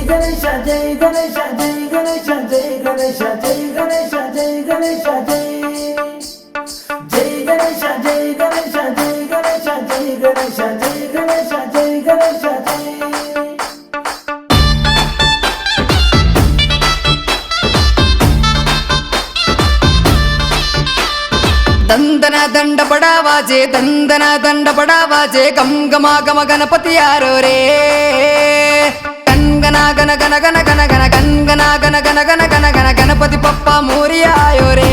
गणेश जय गणेश जय गणेश जय गणेश जय गणेश जय गणेश जय गणेश जय गणेश जय गणेश जय गणेश जय गणेश जय गणेश जय दंदना दंड बड़ा वाजे दंदना दंड बड़ा वाजे गम गमा गम गणपति यारो रे गना गन गन गन गन गन गन गना गन गन गन गन गन गणपति पप्पा मोरिया आयो रे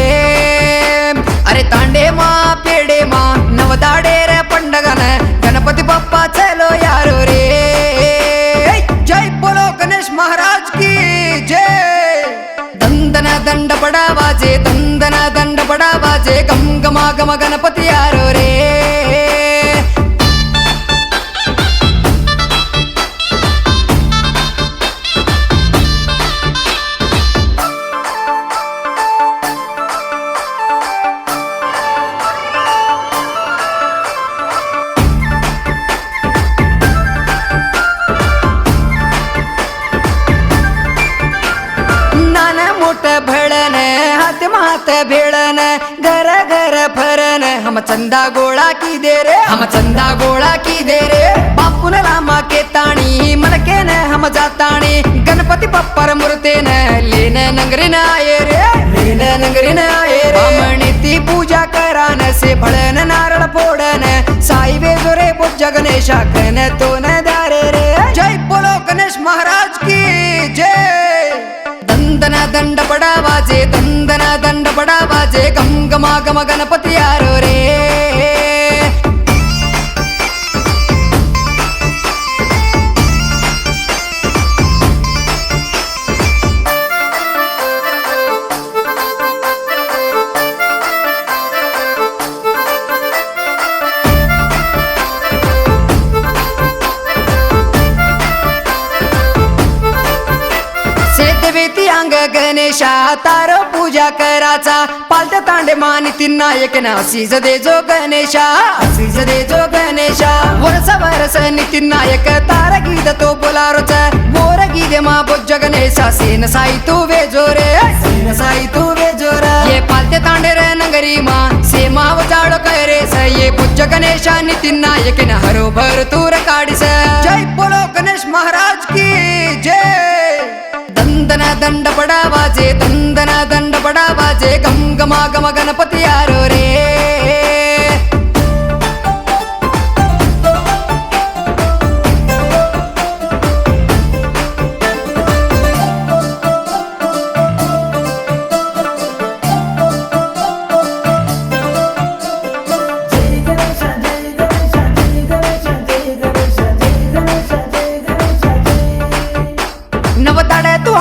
अरे तांडे माँ पेड़े माँ नवदाड़े रे पंडगन गणपति पप्पा चलो यारो रे जय बोलो गणेश महाराज की जय दंदना दंड बड़ा वाजे दंदना दंड बड़ा वाजे गम गमा गम गणपति यारो रे भड़न हाथ मात भेड़न घर घर फरन हम चंदा गोळा की दे रे हम चंदा गोळा की दे रे बापून लामा के ताणी मनके न हम जाताणी गणपति पप्पर मूर्ते न लेन नगरी न आये रे लेन नगरी न आये रे बामणीती पूजा करान से भळन नारळ फोडन साई वेजोरे बुज्ज गणेशा कन तो न दारे रे जय बोलो गणेश महाराज की जय दंदना दंड बड़ा वाजे दंदना दंड बड़ा वाजे गम गमा गम गणपति यारो रे अंग गणेशा तारो पूजा कराचा पालत्या तांडे मानिती नायक ना असीज दे जो गणेशा असीज दे जो गणेशा वरस वरस नितीन नायक तारा गीत तो बोलारोच मोर गीते मा बोज्ज गणेशा सेन साई तू वेजो रे सेन साई तू वेजो रे ये पालत्या तांडे रे नगरी मा सेमा वजाडो करे स ये बोज्ज गणेशा नितीन नायक ना हरो भर तूर काढिस जय बोलो गणेश महाराज की जय दंदना दंड बड़ा वाजे दंदना दंड बड़ा वाजे गम गमा गम गणपति यारो रे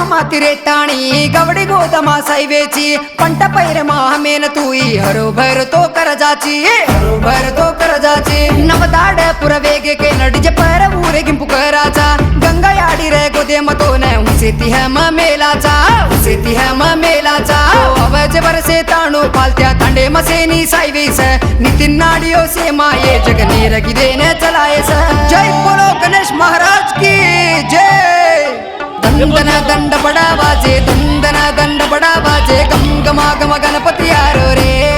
मातिरे टाणी गवडी गोदमा साईवेची पंट पैर मेन तुई हरो भर तो करजाची हरो भर तो करजाची नवदाड पुरवेगे के नडिजे पर ऊरे गिंपु कराचा गंगा याडी रे गोदे मतो न उसेती हम मेलाचा उसेती हम मेलाचा अवज बरसे ताणू पालत्या तांडे मसेनी साईवेस नितीन नाडियो से माये जगने रगी देने चलायस जय बोलो गणेश महाराज की जय दंदना दंड बड़ा वाजे दंदना दंड बड़ा वाजे गम गमा गम गणपति यारो रे